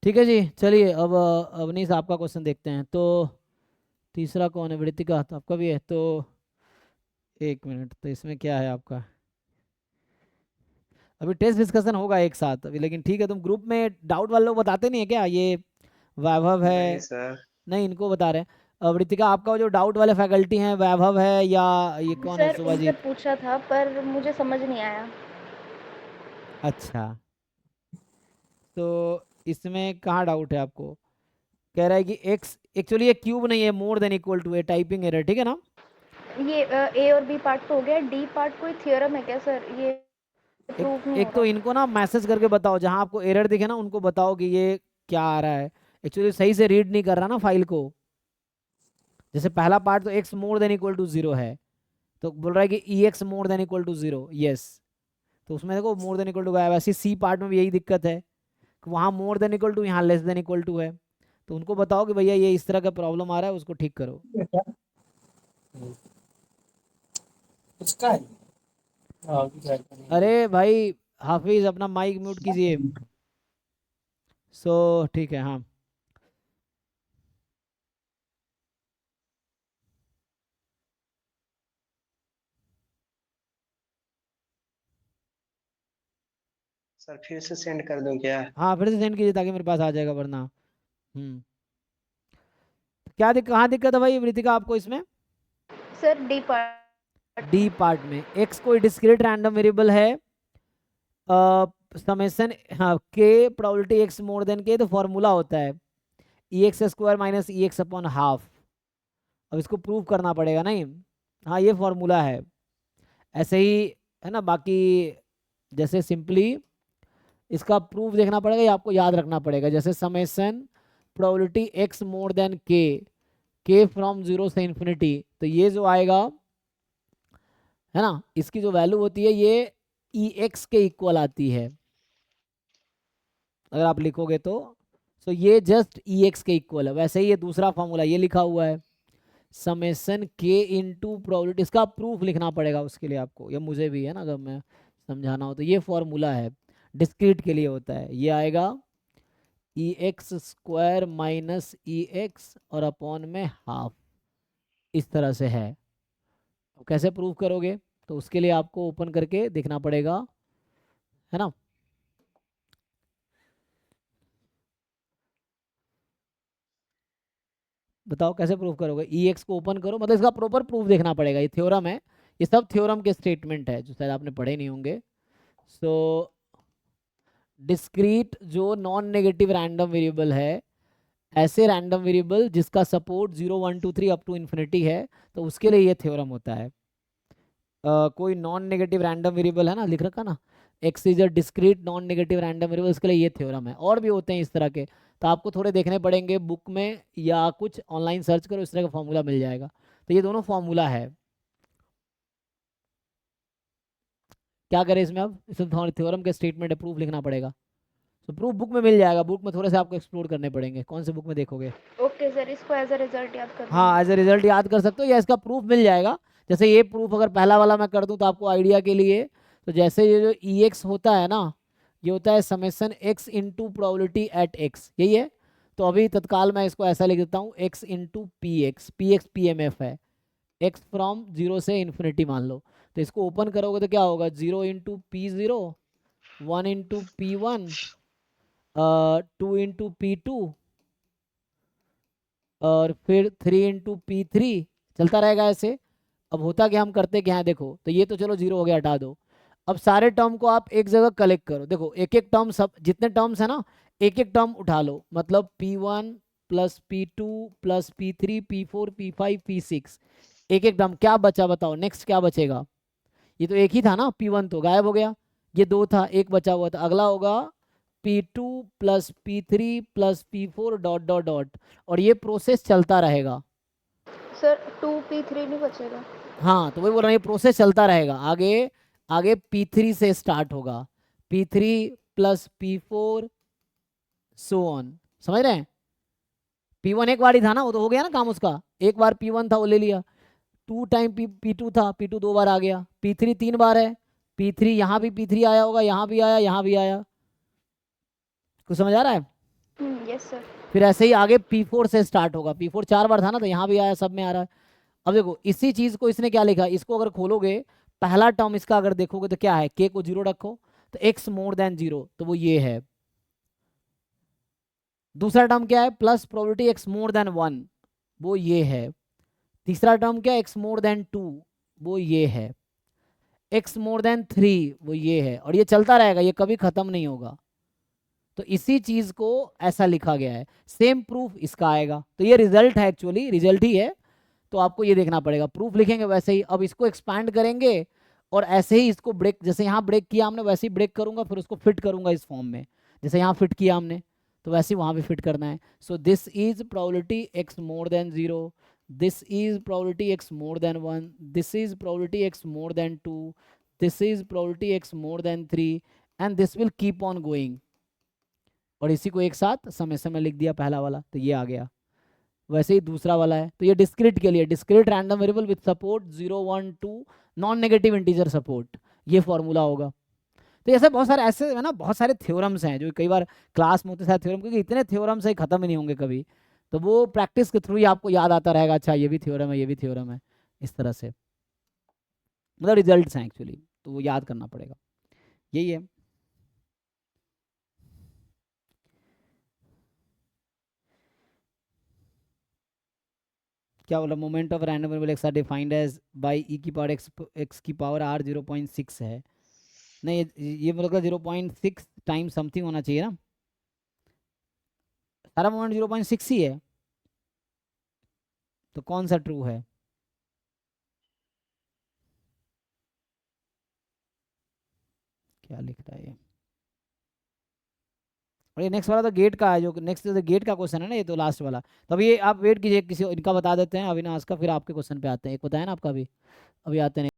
ठीक है जी, चलिए अब अवनीश आपका क्वेश्चन देखते हैं। तो तीसरा कौन है? वृत्तिका, तो आपका भी है। तो एक मिनट, तो इसमें क्या है आपका? अभी टेस्ट डिस्कशन होगा एक साथ अभी, लेकिन ठीक है। तुम ग्रुप में डाउट वाले लोग बताते नहीं है क्या? ये वैभव है। नहीं सर। नहीं, इनको बता रहे हैं। वृत्तिका, आपका जो डाउट वाले फैकल्टी हैं, वैभव है या ये कौन है, सर उनसे शुभाजीत? पूछा था पर मुझे समझ नहीं आया। अच्छा, तो इसमें कहाँ डाउट है आपको? कह रहा है कि एक्स एक्चुअली ये क्यूब नहीं है, मोर देन इक्वल टू है, टाइपिंग एरर, ठीक है ना? ये ए और बी पार्ट तो हो गया, डी पार्ट कोई थ्योरम है क्या सर? ये एक प्रूफ नहीं हो एक तो रहा। इनको ना मैसेज करके बताओ, जहां आपको एरर दिखे ना उनको बताओ कि ये क्या आ रहा है। एक्चुअली सही से रीड नहीं कर रहा ना फाइल को। जैसे पहला पार्ट तो x more than equal to zero है, तो बोल रहा है कि e x more than equal to zero, yes. तो उसमें देखो मोर देन इक्वल टू है। वैसे सी पार्ट में भी यही दिक्कत है कि वहाँ मोर देन इक्वल टू, यहाँ लेस देन इक्वल टू है। तो उनको बताओ कि भैया ये इस तरह का प्रॉब्लम आ रहा है, उसको ठीक करो। उसका है। हाँ, अभी try करेंगे। अरे भाई हाफिज, अपना माइक म्यूट कीजिए। सो ठीक है, हाँ। सर फिर से सेंड कर दूं क्या? हाँ, फिर से सेंड कीजिए ताकि मेरे पास आ जाएगा, वरना। क्या कहाँ दिक्कत है भाई वृतिका आपको इसमें? सर डी पार्ट डी में। पार्ट में एक्स कोई डिस्क्रीट रैंडम वेरिएबल है, समेशन, हाँ, के प्रोबेबिलिटी एक्स मोर देन के, तो फॉर्मूला होता है ई एक्स स्क्वायर माइनस ई एक्स अपॉन हाफ। अब इसको प्रूव करना पड़ेगा नहीं? हाँ, ये फॉर्मूला है। ऐसे ही है ना बाकी। जैसे सिंपली इसका प्रूफ देखना पड़ेगा, या आपको याद रखना पड़ेगा। जैसे summation probability x more then के फ्रॉम जीरो से इन्फिनिटी, तो ये जो आएगा है ना, इसकी जो वैल्यू होती है ये ई एक्स के इक्वल आती है, अगर आप लिखोगे तो। सो ये जस्ट ई एक्स के इक्वल है। वैसे ही ये दूसरा फॉर्मूला ये लिखा हुआ है, समेशन के इंटू प्रोबेबिलिटी। इसका प्रूफ लिखना पड़ेगा उसके लिए आपको, या मुझे भी है ना, अगर मैं समझाना हो तो। ये फॉर्मूला है, डिस्क्रीट के लिए होता है। ये आएगा ई एक्स स्क्वायर माइनस ई एक्स और अपॉन में हाफ, इस तरह से है। अब कैसे प्रूव करोगे? तो उसके लिए आपको ओपन करके देखना पड़ेगा, है ना। बताओ कैसे प्रूव करोगे? ई एक्स को ओपन करो, मतलब इसका प्रॉपर प्रूफ देखना पड़ेगा। ये थ्योरम है, ये सब थ्योरम के स्टेटमेंट है जो शायद आपने पढ़े नहीं होंगे। सो डिस्क्रीट जो नॉन नेगेटिव रैंडम वेरिएबल है, ऐसे रैंडम वेरिएबल जिसका सपोर्ट 0 1 2 3 अप टू इन्फिनिटी है, तो उसके लिए ये थ्योरम होता है। कोई नॉन नेगेटिव रैंडम वेरिएबल है ना, लिख रखा ना, x is a discrete non negative random variable, इसके लिए ये थ्योरम है। और भी होते हैं इस तरह के, तो आपको थोड़े देखने पड़ेंगे बुक में, या कुछ ऑनलाइन सर्च करो, इस तरह का फॉर्मूला मिल जाएगा। तो ये दोनों फॉर्मूला है। क्या करें इसमें? अब इसमें थ्योरम के स्टेटमेंट है, प्रूफ लिखना पड़ेगा। तो प्रूफ बुक में मिल जाएगा, बुक में थोड़े से आपको एक्सप्लोर करने पड़ेंगे। कौन से बुक में देखोगे? ओके सर, इसको एज अ रिजल्ट याद कर हाँ, लूंगी। एज ए रिजल्ट याद कर सकते हो, या इसका प्रूफ मिल जाएगा। जैसे ये प्रूफ अगर पहला वाला मैं कर दूं तो आपको आइडिया के लिए, तो जैसे ये जो ई एक्स होता है ना, ये होता है summation x into probability at x, यही है। तो अभी तत्काल मैं इसको ऐसा लिख देता हूँ, x into p x P M F है, एक्स फ्रॉम जीरो से इन्फिनिटी मान लो। तो इसको ओपन करोगे तो क्या होगा? Zero into p zero, one into p one, two into p two, और फिर थ्री इंटू पी थ्री, चलता रहेगा ऐसे। अब होता क्या, हम करते क्या है देखो, तो ये तो चलो जीरो हो गया, हटा दो। अब सारे टर्म को आप एक जगह कलेक्ट करो। देखो एक एक टर्म, सब जितने टर्म्स है ना, एक एक टर्म उठा लो। मतलब P1 plus P2 plus P3 P4 P5 P6, एक एक टर्म। क्या बचा बताओ, नेक्स्ट क्या बचेगा? ये तो एक ही था ना, P1 तो गायब हो गया, ये दो था, एक बचा हुआ था। अगला होगा P2 plus P3 plus P4 dot dot dot, और ये प्रोसेस चलता रहेगा। सर 2p3 नहीं बचेगा? हाँ, तो वही बोल रहा हूँ, ये प्रोसेस चलता रहेगा आगे। आगे P3 से स्टार्ट होगा, P3 plus P4 so on, समझ रहे हैं? P1 एक बार ही था ना, वो तो हो गया ना काम उसका। एक बार P1 था, वो ले लिया। टू टाइम P2 था, P2 दो बार आ गया। P3 तीन बार है, P3 यहाँ भी P3 आया होगा, यहाँ भी आया, यहाँ भी आया। कुछ समझ आ रहा है? Yes sir. फिर ऐसे ही आगे P4 से स्टार्ट होगा। P4 4 बार था ना, तो यहाँ भी आया, सब में आ रहा है। अब देखो इसी चीज को इसने क्या लिखा, इसको अगर खोलोगे पहला टर्म इसका अगर देखोगे तो क्या है, k को 0 रखो तो x मोर देन 0, तो वो ये है। दूसरा टर्म क्या है, plus probability x more than 1, वो ये है। तीसरा टर्म क्या है, x मोर देन 2, वो ये है। x मोर देन 3, वो ये है। और ये चलता रहेगा, ये कभी खत्म नहीं होगा। तो इसी चीज को ऐसा लिखा गया है। सेम प्रूफ इसका आएगा। तो ये रिजल्ट है, एक्चुअली रिजल्ट ही है। तो आपको ये देखना पड़ेगा, प्रूफ लिखेंगे वैसे ही। अब इसको एक्सपैंड करेंगे और ऐसे ही इसको ब्रेक, जैसे यहाँ ब्रेक किया हमने वैसे ही ब्रेक करूंगा, फिर उसको फिट करूंगा इस फॉर्म में। जैसे यहाँ फिट किया हमने तो वैसे ही वहां भी फिट करना है। So this is probability x more then 0, this is probability x more then 1, this is probability x more then 2, this is probability x more then 3, and this will keep on going. और इसी को एक साथ समय समय लिख दिया पहला वाला, तो ये आ गया। वैसे ही दूसरा वाला है, तो ये डिस्क्रीट के लिए, discrete random variable with support 0 1 2 non negative integer support, ये फॉर्मूला होगा। तो ऐसे बहुत सारे ऐसे है ना, बहुत सारे थ्योरम्स हैं जो कई बार क्लास में होते हैं थ्योरम, क्योंकि इतने थ्योरम्स है खत्म ही नहीं होंगे कभी। तो वो प्रैक्टिस के थ्रू ही आपको याद आता रहेगा, अच्छा ये भी थ्योरम है, ये भी थ्योरम है, इस तरह से मतलब रिजल्ट्स हैं एक्चुअली, तो वो याद करना पड़ेगा। यही है। क्या बोला, moment of random variable x are defined as by e की पावर x की पावर r 0.6 है। नहीं, ये मतलब 0.6 टाइम समथिंग होना चाहिए ना, सारा मोमेंट 0.6 ही है, तो कौन सा ट्रू है? क्या लिख रहा है ये? और ये नेक्स्ट वाला तो गेट का है, जो नेक्स्ट तो गेट का क्वेश्चन है ना, ये तो लास्ट वाला। तो अभी आप वेट कीजिए, किसी इनका बता देते हैं अविनाश का, फिर आपके क्वेश्चन पे आते हैं। एक बताया ना आपका, अभी आते हैं।